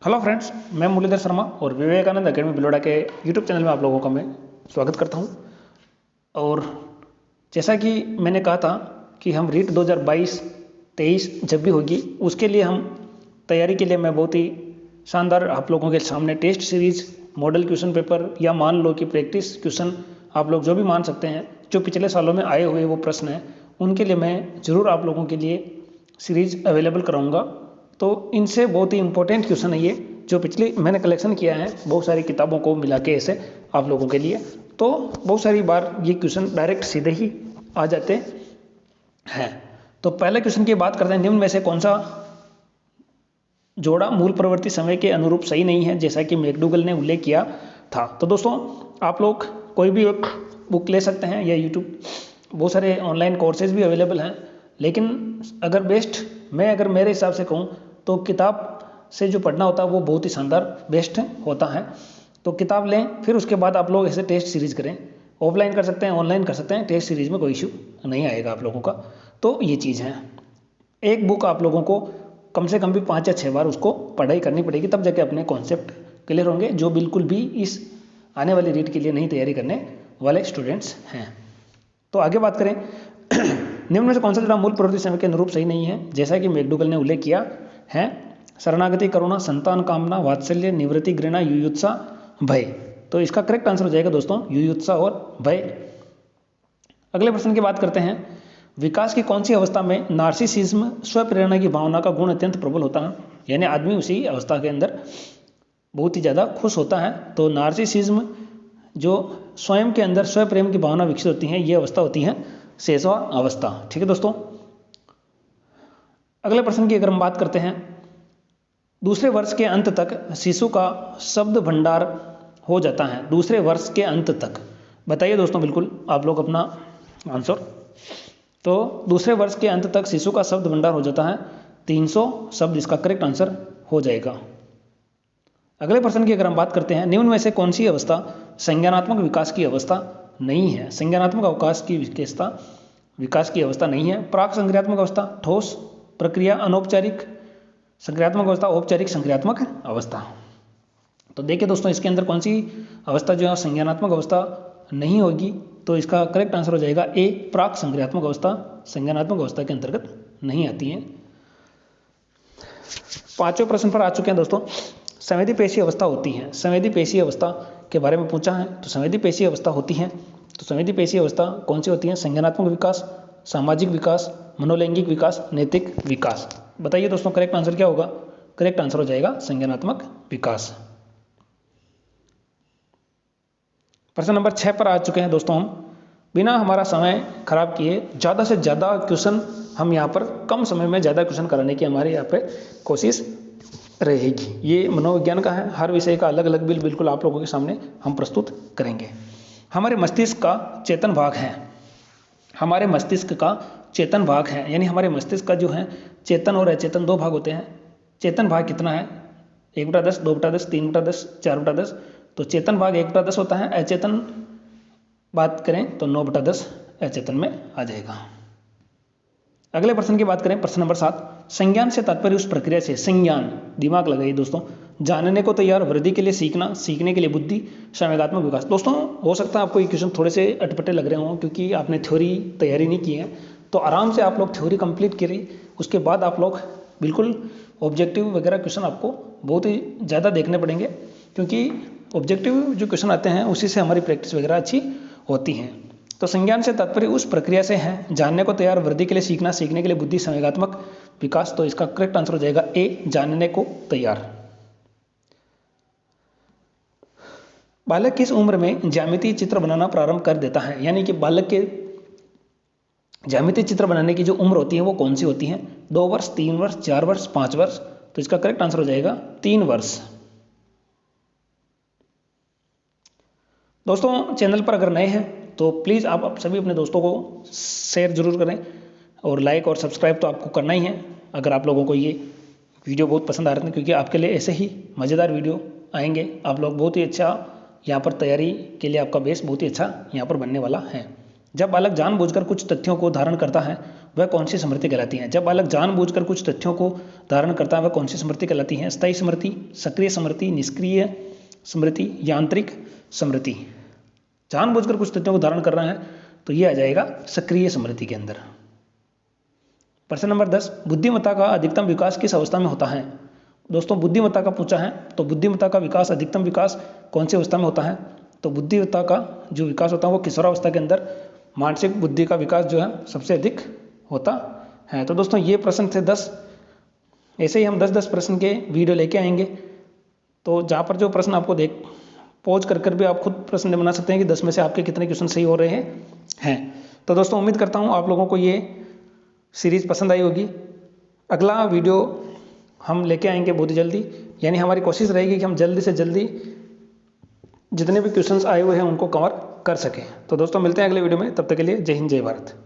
Hello friends, मैं मुरलीधर शर्मा और Vivekananda academy बिलोड़ा के यूट्यूब चैनल में आप लोगों का मैं स्वागत करता हूं। और जैसा कि मैंने कहा था कि हम रीट 2022-23 जब भी होगी उसके लिए हम तैयारी के लिए मैं बहुत ही शानदार आप लोगों के सामने test series, model question paper या मान लो कि प्रैक्टिस क्वेश्चन आप लोग जो भी मान सकते हैं, जो पिछले सालों में आए हुए वो प्रश्न हैं उनके लिए मैं ज़रूर आप लोगों के लिए सीरीज अवेलेबल कराऊंगा। तो इनसे बहुत ही इंपॉर्टेंट क्वेश्चन है ये, जो पिछले मैंने कलेक्शन किया है बहुत सारी किताबों को मिला के ऐसे आप लोगों के लिए। तो बहुत सारी बार ये क्वेश्चन डायरेक्ट सीधे ही आ जाते हैं। तो पहले क्वेश्चन की बात करते हैं, निम्न में से कौन सा जोड़ा मूल प्रवृत्ति समय के अनुरूप सही नहीं है, जैसा कि मैकडूगल ने उल्लेख किया था। तो दोस्तों आप लोग कोई भी एक बुक ले सकते हैं या यूट्यूब बहुत सारे ऑनलाइन कोर्सेज भी अवेलेबल हैं, लेकिन अगर अगर मेरे हिसाब से कहूँ तो किताब से जो पढ़ना होता है वो बहुत ही शानदार बेस्ट होता है। तो किताब लें, फिर उसके बाद आप लोग ऐसे टेस्ट सीरीज करें। ऑफलाइन कर सकते हैं, ऑनलाइन कर सकते हैं, टेस्ट सीरीज में कोई इशू नहीं आएगा आप लोगों का। तो ये चीज़ है, एक बुक आप लोगों को कम से कम भी 5 या 6 बार उसको पढ़ाई करनी पड़ेगी, तब जाके अपने कॉन्सेप्ट क्लियर होंगे, जो बिल्कुल भी इस आने वाली रीट के लिए नहीं तैयारी करने वाले स्टूडेंट्स हैं। तो आगे बात करें, निम्न में से कौन सा जोड़ा मूल प्रवृत्ति समय के अनुरूप सही नहीं है, जैसा कि मैकडूगल ने उल्लेख किया है। शरणागति, करुणा, संतान कामना, वात्सल्य, निवृत्ति, घृणा, युयुत्सा, भय। तो इसका करेक्ट आंसर हो जाएगा दोस्तों युयुत्सा और भय। अगले प्रश्न की बात करते हैं, विकास की कौन सी अवस्था में नार्सिसिज्म स्व प्रेरणा की भावना का गुण अत्यंत प्रबल होता है, यानी आदमी उसी अवस्था के अंदर बहुत ही ज़्यादा खुश होता है। तो नार्सिसिज्म जो स्वयं के अंदर स्व प्रेम की भावना विकसित होती है, ये अवस्था होती है शेषवा अवस्था। ठीक है दोस्तों। अगले प्रश्न की अगर हम बात करते हैं, दूसरे वर्ष के अंत तक शिशु का शब्द भंडार हो जाता है। दूसरे वर्ष के अंत तक बताइए दोस्तों, बिल्कुल आप लोग अपना आंसर। तो दूसरे वर्ष के अंत तक शिशु का शब्द भंडार हो जाता है 300 शब्द, इसका करेक्ट आंसर हो जाएगा। अगले प्रश्न की अगर हम बात करते हैं, निम्न में से कौन सी अवस्था संज्ञानात्मक विकास की अवस्था नहीं है। संज्ञानात्मक विकास की अवस्था नहीं है। प्राक संक्रियात्मक अवस्था, ठोस प्रक्रिया, अनौपचारिक संक्रियात्मक अवस्था, औपचारिक संक्रियात्मक अवस्था। तो देखिए दोस्तों, इसके अंदर कौन सी अवस्था जो है संज्ञानात्मक अवस्था नहीं होगी, तो इसका करेक्ट आंसर हो जाएगा ए, प्राक संक्रियात्मक अवस्था संज्ञानात्मक अवस्था के अंतर्गत नहीं आती है। पांचवें प्रश्न पर आ चुके हैं दोस्तों, संवेदी पेशी अवस्था होती है। संवेदी पेशी अवस्था के बारे में पूछा है, तो संवेदी पेशी अवस्था होती है। तो संवेदी पेशी अवस्था कौन सी होती है? संज्ञानात्मक विकास, सामाजिक विकास, मनोलैंगिक विकास, नैतिक विकास। बताइए दोस्तों करेक्ट आंसर क्या होगा? करेक्ट आंसर हो जाएगा संज्ञानात्मक विकास। प्रश्न नंबर 6 पर आ चुके हैं दोस्तों हम। बिना हमारा समय खराब किए ज़्यादा से ज़्यादा क्वेश्चन हम यहाँ पर कम समय में ज़्यादा क्वेश्चन कराने की हमारे यहाँ पे कोशिश रहेगी। ये मनोविज्ञान का है, हर विषय का अलग अलग बिल्कुल आप लोगों के सामने हम प्रस्तुत करेंगे। हमारे मस्तिष्क का चेतन भाग है, हमारे मस्तिष्क का चेतन भाग है, यानी हमारे मस्तिष्क का जो है चेतन और अचेतन दो भाग होते हैं। चेतन भाग कितना है? 1/10, 2/10, 3/10, 4/10। तो चेतन भाग 1/10 होता है। अचेतन बात करें तो 9/10 अचेतन में आ जाएगा। अगले प्रश्न की बात करें, प्रश्न नंबर 7, संज्ञान से तात्पर्य उस प्रक्रिया से, संज्ञान दिमाग लगाइए दोस्तों, जानने को तैयार, वृद्धि के लिए सीखना, सीखने के लिए बुद्धि, संवेगात्मक विकास। दोस्तों हो सकता है आपको ये क्वेश्चन थोड़े से अटपटे लग रहे हों, क्योंकि आपने थ्योरी तैयारी नहीं की है। तो आराम से आप लोग थ्योरी कंप्लीट करिए, उसके बाद आप लोग बिल्कुल ऑब्जेक्टिव वगैरह क्वेश्चन आपको बहुत ही ज़्यादा देखने पड़ेंगे, क्योंकि ऑब्जेक्टिव जो क्वेश्चन आते हैं उसी से हमारी प्रैक्टिस वगैरह अच्छी होती है। तो संज्ञान से तात्पर्य उस प्रक्रिया से है, जानने को तैयार, वृद्धि के लिए सीखना, सीखने के लिए बुद्धि, संवेगात्मक विकास। तो इसका करेक्ट आंसर हो जाएगा ए, जानने को तैयार। बालक किस उम्र में ज्यामितीय चित्र बनाना प्रारंभ कर देता है? यानी कि बालक के ज्यामितीय चित्र बनाने की जो उम्र होती है वो कौन सी होती है? 2 वर्ष, 3 वर्ष, 4 वर्ष, 5 वर्ष। तो इसका करेक्ट आंसर हो जाएगा 3 वर्ष। दोस्तों चैनल पर अगर नए हैं तो प्लीज़ आप सभी अपने दोस्तों को शेयर जरूर करें, और लाइक और सब्सक्राइब तो आपको करना ही है अगर आप लोगों को ये वीडियो बहुत पसंद आ रहे हैं, क्योंकि आपके लिए ऐसे ही मज़ेदार वीडियो आएंगे। आप लोग बहुत ही अच्छा यहाँ पर तैयारी के लिए आपका बेस बहुत ही अच्छा यहाँ पर बनने वाला है। जब बालक जानबूझकर कुछ तथ्यों को धारण करता है वह कौन सी स्मृति कहलाती है। जब बालक जानबूझकर कुछ तथ्यों को धारण करता है वह कौन सी स्मृति कहलाती है। स्थायी स्मृति, सक्रिय स्मृति, निष्क्रिय स्मृति, यांत्रिक स्मृति। जानबूझकर कुछ तथ्यों को धारण कर रहा है तो ये आ जाएगा सक्रिय स्मृति के अंदर। प्रश्न नंबर 10, बुद्धिमत्ता का अधिकतम विकास किस अवस्था में होता है। दोस्तों बुद्धिमत्ता का पूछा है, तो बुद्धिमत्ता का विकास, अधिकतम विकास कौन सी अवस्था में होता है। तो बुद्धिमत्ता का जो विकास होता है वो किशोरावस्था के अंदर मानसिक बुद्धि का विकास जो है सबसे अधिक होता है। तो दोस्तों ये प्रश्न थे 10। ऐसे ही हम 10-10 प्रश्न के वीडियो लेके आएंगे। तो जहाँ पर जो प्रश्न आपको पॉज कर भी आप खुद प्रश्न बना सकते हैं कि 10 में से आपके कितने क्वेश्चन सही हो रहे हैं। तो दोस्तों उम्मीद करता हूँ आप लोगों को ये सीरीज़ पसंद आई होगी। अगला वीडियो हम लेके आएंगे बहुत ही जल्दी, यानी हमारी कोशिश रहेगी कि हम जल्दी से जल्दी जितने भी क्वेश्चंस आए हुए हैं उनको कवर कर सकें। तो दोस्तों मिलते हैं अगले वीडियो में, तब तक के लिए जय हिंद जय भारत।